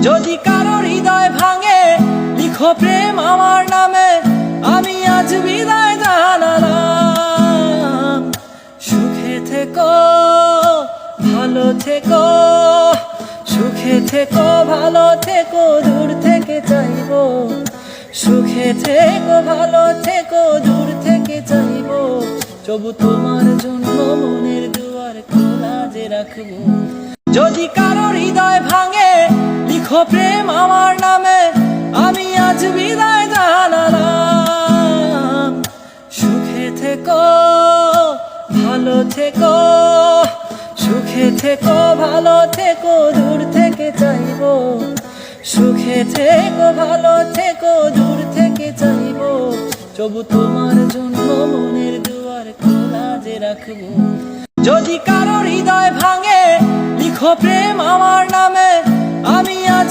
যদি কারো হৃদয় ভাঙে লিখো প্রেম আমার নামে, আমি আজ বিদায় জানালাম। সুখে থেকো ভালো থেকো, সুখে থেকো ভালো থেকো, দূর থেকে চাইবো। সুখে থেকো ভালো থেকো, দূর থেকে চাইবো। তবু তোমার জন্য মনের দুয়ার খোলা যে রাখবো। যদি কারো হৃদয় ভাঙে লিখো প্রেম আমার নামে, আমি আজ বিদায় জানালাম। সুখে থেকো ভালো থেকো, সুখে থেকো ভালো থেকো, দূর থেকে চাইবো। সুখে থেকো ভালো থেকো, দূর থেকে চাইবো। তবু তোমার জন্য মনের দুয়ার খোলা যে রাখবো। যদি কারো হৃদয় ভাঙে লিখো প্রেম আমার নামে, আমি আজ